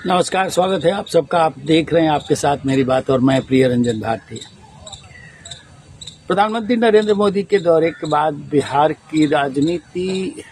नमस्कार, स्वागत है आप सबका। आप देख रहे हैं आपके साथ मेरी बात और मैं प्रिय रंजन भारती। प्रधानमंत्री नरेंद्र मोदी के दौरे के बाद बिहार की राजनीति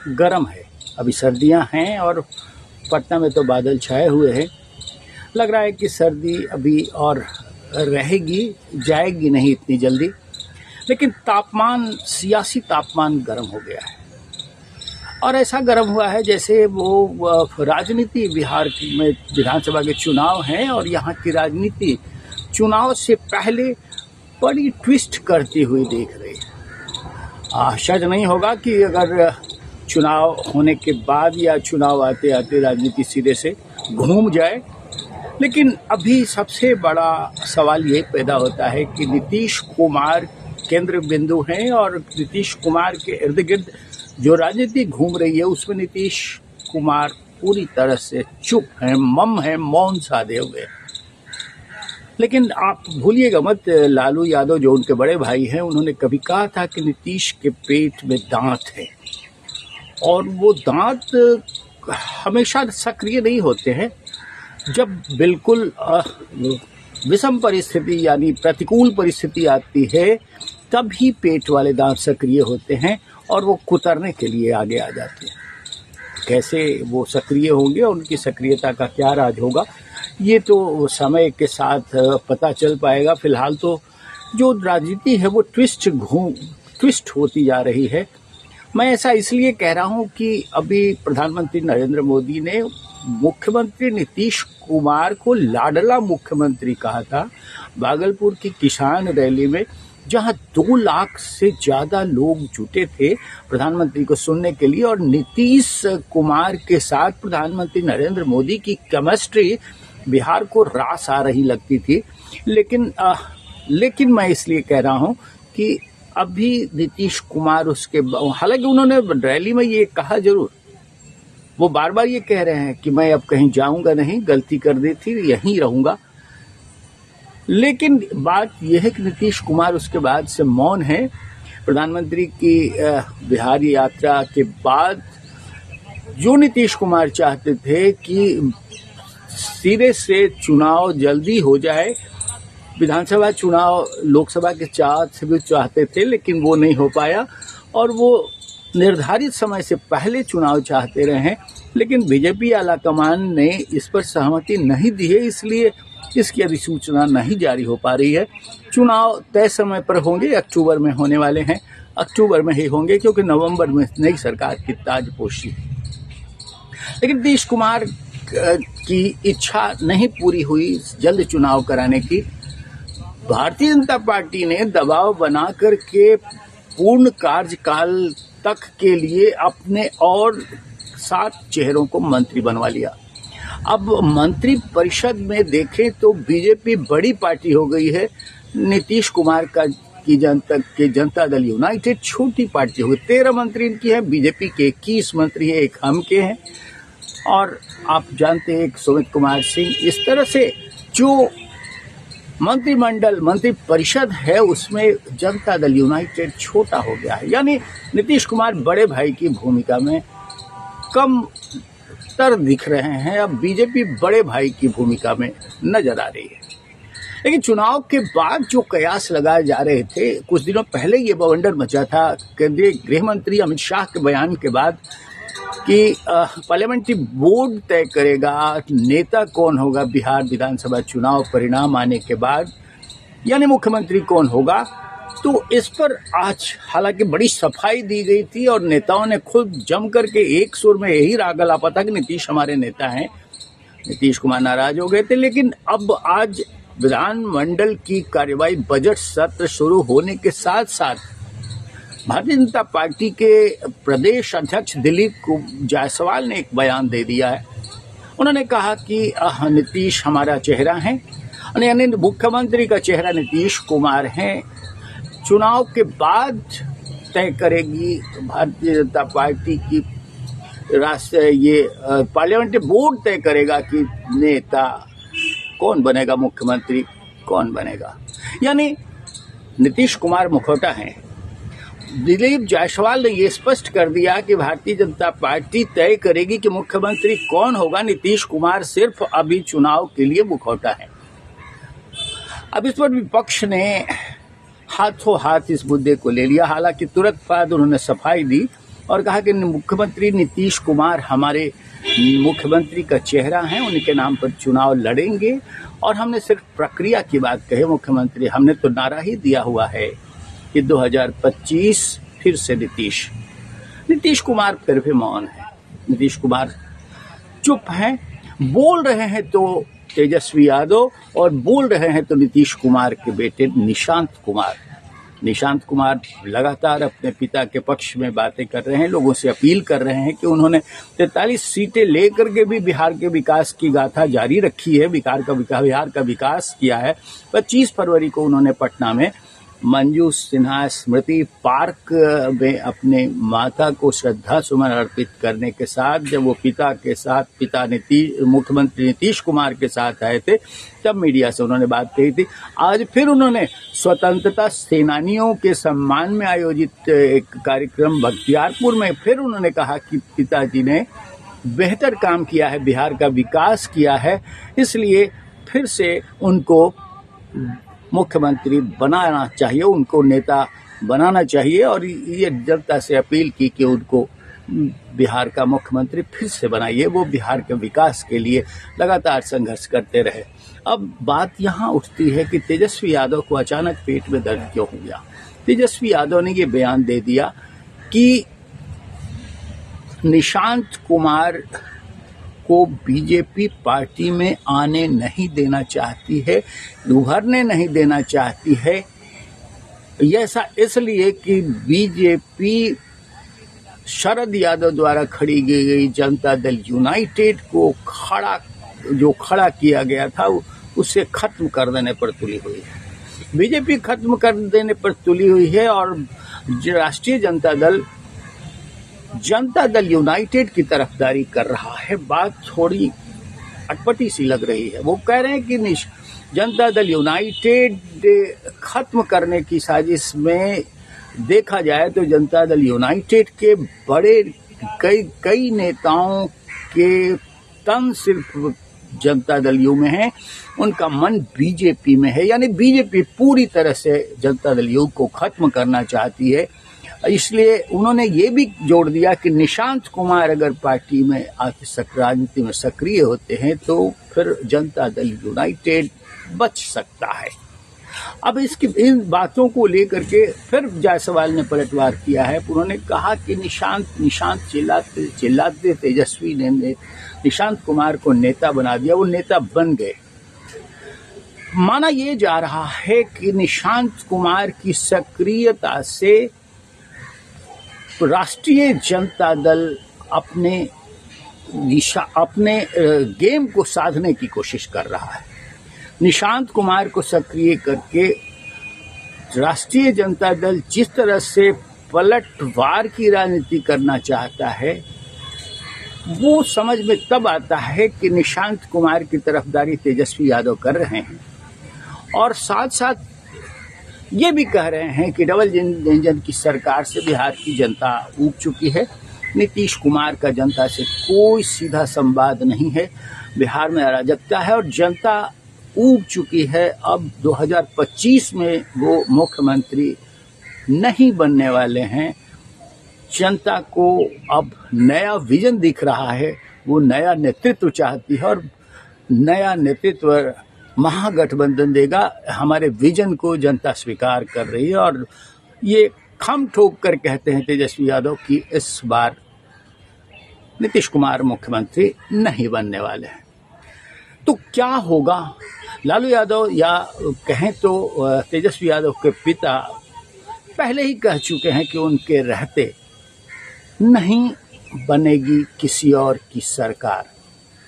गर्म है। अभी सर्दियां हैं और पटना में तो बादल छाए हुए हैं। लग रहा है कि सर्दी अभी और रहेगी, जाएगी नहीं इतनी जल्दी, लेकिन सियासी तापमान गर्म हो गया है। और ऐसा गर्म हुआ है जैसे वो राजनीति बिहार में विधानसभा के चुनाव हैं और यहाँ की राजनीति चुनाव से पहले बड़ी ट्विस्ट करती हुई दिख रही है। आश्चर्य नहीं होगा कि अगर चुनाव होने के बाद या चुनाव आते आते राजनीति सिरे से घूम जाए। लेकिन अभी सबसे बड़ा सवाल ये पैदा होता है कि नीतीश कुमार केंद्र बिंदु हैं और नीतीश कुमार के इर्द गिर्द जो राजनीति घूम रही है उसमें नीतीश कुमार पूरी तरह से चुप हैं, मम हैं, मौन साधे हुए। लेकिन आप भूलिएगा मत, लालू यादव जो उनके बड़े भाई हैं, उन्होंने कभी कहा था कि नीतीश के पेट में दांत है और वो दांत हमेशा सक्रिय नहीं होते हैं। जब बिल्कुल विषम परिस्थिति यानी प्रतिकूल परिस्थिति आती है तभी पेट वाले दांत सक्रिय होते हैं और वो कुतरने के लिए आगे आ जाते हैं। कैसे वो सक्रिय होंगे और उनकी सक्रियता का क्या राज होगा, ये तो समय के साथ पता चल पाएगा। फिलहाल तो जो राजनीति है वो ट्विस्ट होती जा रही है। मैं ऐसा इसलिए कह रहा हूँ कि अभी प्रधानमंत्री नरेंद्र मोदी ने मुख्यमंत्री नीतीश कुमार को लाडला मुख्यमंत्री कहा था भागलपुर की किसान रैली में, जहां 2 लाख से ज्यादा लोग जुटे थे प्रधानमंत्री को सुनने के लिए। और नीतीश कुमार के साथ प्रधानमंत्री नरेंद्र मोदी की केमिस्ट्री बिहार को रास आ रही लगती थी। लेकिन मैं इसलिए कह रहा हूं कि अभी नीतीश कुमार हालांकि उन्होंने रैली में ये कहा जरूर, वो बार बार ये कह रहे हैं कि मैं अब कहीं जाऊंगा नहीं, गलती कर दी थी, यहीं रहूंगा। लेकिन बात यह है कि नीतीश कुमार उसके बाद से मौन है। प्रधानमंत्री की बिहार यात्रा के बाद जो नीतीश कुमार चाहते थे कि सिरे से चुनाव जल्दी हो जाए, विधानसभा चुनाव लोकसभा के चाहत से भी चाहते थे, लेकिन वो नहीं हो पाया और वो निर्धारित समय से पहले चुनाव चाहते रहे। लेकिन बीजेपी आलाकमान ने इस पर सहमति नहीं दी है, इसलिए इसकी अधिसूचना नहीं जारी हो पा रही है। चुनाव तय समय पर होंगे, अक्टूबर में होने वाले हैं, अक्टूबर में ही होंगे क्योंकि नवंबर में नई सरकार की ताजपोशी। लेकिन नीतीश कुमार की इच्छा नहीं पूरी हुई जल्द चुनाव कराने की। भारतीय जनता पार्टी ने दबाव बना करके पूर्ण कार्यकाल तक के लिए अपने और 7 चेहरों को मंत्री बनवा लिया। अब मंत्री परिषद में देखें तो बीजेपी बड़ी पार्टी हो गई है, नीतीश कुमार की जनता दल यूनाइटेड छोटी पार्टी हो गई। 13 मंत्री इनकी है, बीजेपी के 21 मंत्री है, एक हम के हैं और आप जानते हैं एक सुमित कुमार सिंह। इस तरह से जो मंत्री परिषद है उसमें जनता दल यूनाइटेड छोटा हो गया है। यानी नीतीश कुमार बड़े भाई की भूमिका में कम तर दिख रहे हैं, अब बीजेपी बड़े भाई की भूमिका में नजर आ रही है। लेकिन चुनाव के बाद जो कयास लगाए जा रहे थे, कुछ दिनों पहले ये बवंडर मचा था केंद्रीय गृह मंत्री अमित शाह के बयान के बाद कि पार्लियामेंट्री बोर्ड तय करेगा नेता कौन होगा बिहार विधानसभा चुनाव परिणाम आने के बाद, यानी मुख्यमंत्री कौन होगा। तो इस पर आज हालांकि बड़ी सफाई दी गई थी और नेताओं ने खुद जम करके एक सुर में यही राग अलापा था कि नीतीश हमारे नेता हैं। नीतीश कुमार नाराज हो गए थे। लेकिन अब आज विधानमंडल की कार्यवाही, बजट सत्र शुरू होने के साथ साथ भारतीय जनता पार्टी के प्रदेश अध्यक्ष दिलीप जायसवाल ने एक बयान दे दिया है। उन्होंने कहा कि नीतीश हमारा चेहरा है, यानी मुख्यमंत्री का चेहरा नीतीश कुमार है। चुनाव के बाद तय करेगी भारतीय जनता पार्टी की पार्लियामेंट्री बोर्ड तय करेगा कि नेता कौन बनेगा, मुख्यमंत्री कौन बनेगा। यानी नीतीश कुमार मुखौटा हैं दिलीप जायसवाल ने ये स्पष्ट कर दिया कि भारतीय जनता पार्टी तय करेगी कि मुख्यमंत्री कौन होगा। नीतीश कुमार सिर्फ अभी चुनाव के लिए मुखौटा है। अब इस पर विपक्ष ने हाथों हाथ इस मुद्दे को ले लिया। हालांकि तुरंत बाद उन्होंने सफाई दी और कहा कि मुख्यमंत्री नीतीश कुमार हमारे मुख्यमंत्री का चेहरा है, उनके नाम पर चुनाव लड़ेंगे और हमने सिर्फ प्रक्रिया की बात कही। मुख्यमंत्री हमने तो नारा ही दिया हुआ है कि 2025 फिर से नीतीश कुमार फिर भी मौन है। नीतीश कुमार चुप हैं, बोल रहे हैं तो तेजस्वी यादव और बोल रहे हैं तो नीतीश कुमार के बेटे निशांत कुमार लगातार अपने पिता के पक्ष में बातें कर रहे हैं, लोगों से अपील कर रहे हैं कि उन्होंने 43 सीटें लेकर के भी बिहार के विकास की गाथा जारी रखी है, बिहार का विकास किया है। 25 फरवरी को उन्होंने पटना में मंजू सिन्हा स्मृति पार्क में अपने माता को श्रद्धा सुमन अर्पित करने के साथ जब वो मुख्यमंत्री नीतीश कुमार के साथ आए थे, तब मीडिया से उन्होंने बात कही थी। आज फिर उन्होंने स्वतंत्रता सेनानियों के सम्मान में आयोजित एक कार्यक्रम बख्तियारपुर में फिर उन्होंने कहा कि पिताजी ने बेहतर काम किया है, बिहार का विकास किया है, इसलिए फिर से उनको मुख्यमंत्री बनाना चाहिए, उनको नेता बनाना चाहिए और ये जनता से अपील की कि उनको बिहार का मुख्यमंत्री फिर से बनाइए, वो बिहार के विकास के लिए लगातार संघर्ष करते रहे। अब बात यहाँ उठती है कि तेजस्वी यादव को अचानक पेट में दर्द क्यों हो गया। तेजस्वी यादव ने ये बयान दे दिया कि निशांत कुमार को बीजेपी पार्टी में आने नहीं देना चाहती है, उभरने नहीं देना चाहती है। ऐसा इसलिए कि बीजेपी शरद यादव द्वारा खड़ी की गई जनता दल यूनाइटेड को खड़ा किया गया था, उसे खत्म कर देने पर तुली हुई है। बीजेपी खत्म कर देने पर तुली हुई है और राष्ट्रीय जनता दल यूनाइटेड की तरफदारी कर रहा है। बात थोड़ी अटपटी सी लग रही है। वो कह रहे हैं कि जनता दल यूनाइटेड खत्म करने की साजिश में देखा जाए तो जनता दल यूनाइटेड के बड़े कई नेताओं के तन सिर्फ जनता दल यू में है, उनका मन बीजेपी में है। यानी बीजेपी पूरी तरह से जनता दल यू को खत्म करना चाहती है। इसलिए उन्होंने ये भी जोड़ दिया कि निशांत कुमार अगर पार्टी में राजनीति में सक्रिय होते हैं तो फिर जनता दल यूनाइटेड बच सकता है। अब इन बातों को लेकर के फिर जायसवाल ने पलटवार किया है। उन्होंने कहा कि निशांत चिल्लाते तेजस्वी ने निशांत कुमार को नेता बना दिया, वो नेता बन गए। माना ये जा रहा है कि निशांत कुमार की सक्रियता से राष्ट्रीय जनता दल अपने गेम को साधने की कोशिश कर रहा है। निशांत कुमार को सक्रिय करके राष्ट्रीय जनता दल जिस तरह से पलटवार की राजनीति करना चाहता है, वो समझ में तब आता है कि निशांत कुमार की तरफदारी तेजस्वी यादव कर रहे हैं और साथ साथ ये भी कह रहे हैं कि डबल इंजन की सरकार से बिहार की जनता ऊब चुकी है। नीतीश कुमार का जनता से कोई सीधा संवाद नहीं है, बिहार में अराजकता है और जनता ऊब चुकी है। अब 2025 में वो मुख्यमंत्री नहीं बनने वाले हैं। जनता को अब नया विजन दिख रहा है, वो नया नेतृत्व चाहती है और नया नेतृत्व महागठबंधन देगा। हमारे विजन को जनता स्वीकार कर रही है और ये खम ठोक कर कहते हैं तेजस्वी यादव कि इस बार नीतीश कुमार मुख्यमंत्री नहीं बनने वाले हैं। तो क्या होगा? लालू यादव या कहें तो तेजस्वी यादव के पिता पहले ही कह चुके हैं कि उनके रहते नहीं बनेगी किसी और की सरकार।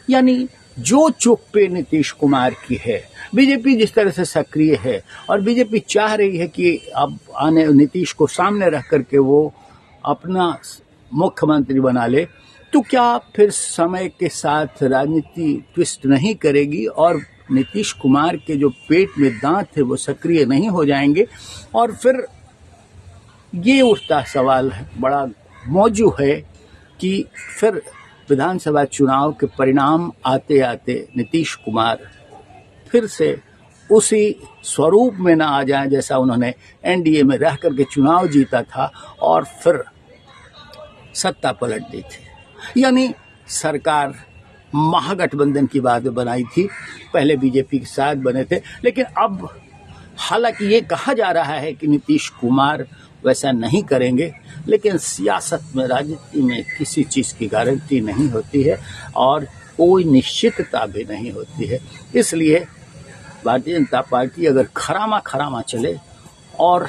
यानी जो चुप्पे नीतीश कुमार की है, बीजेपी जिस तरह से सक्रिय है और बीजेपी चाह रही है कि अब आने नीतीश को सामने रख करके वो अपना मुख्यमंत्री बना ले, तो क्या फिर समय के साथ राजनीति ट्विस्ट नहीं करेगी और नीतीश कुमार के जो पेट में दांत है वो सक्रिय नहीं हो जाएंगे और फिर ये उठता सवाल है, बड़ा मौजू है कि फिर विधानसभा चुनाव के परिणाम आते आते नीतीश कुमार फिर से उसी स्वरूप में ना आ जाएं जैसा उन्होंने एनडीए में रह करके चुनाव जीता था और फिर सत्ता पलट दी थी। यानी सरकार महागठबंधन की बात बनाई थी, पहले बीजेपी के साथ बने थे, लेकिन अब हालांकि ये कहा जा रहा है कि नीतीश कुमार वैसा नहीं करेंगे, लेकिन सियासत में, राजनीति में किसी चीज़ की गारंटी नहीं होती है और कोई निश्चितता भी नहीं होती है। इसलिए भारतीय जनता पार्टी अगर खरामा चले और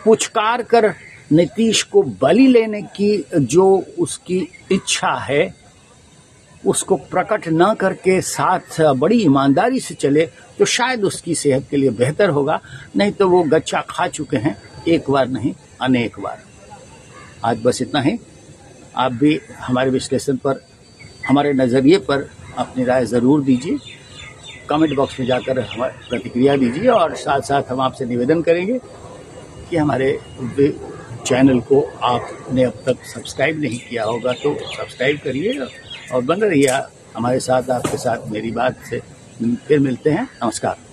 पुचकार कर नीतीश को बलि लेने की जो उसकी इच्छा है उसको प्रकट न करके साथ बड़ी ईमानदारी से चले तो शायद उसकी सेहत के लिए बेहतर होगा, नहीं तो वो गच्चा खा चुके हैं, एक बार नहीं अनेक बार। आज बस इतना ही। आप भी हमारे विश्लेषण पर, हमारे नज़रिए पर अपनी राय ज़रूर दीजिए, कमेंट बॉक्स में जाकर हमारी प्रतिक्रिया दीजिए और साथ साथ हम आपसे निवेदन करेंगे कि हमारे चैनल को आपने अब तक सब्सक्राइब नहीं किया होगा तो सब्सक्राइब करिए और बन रहिए हमारे साथ। आपके साथ मेरी बात से फिर मिलते हैं। नमस्कार।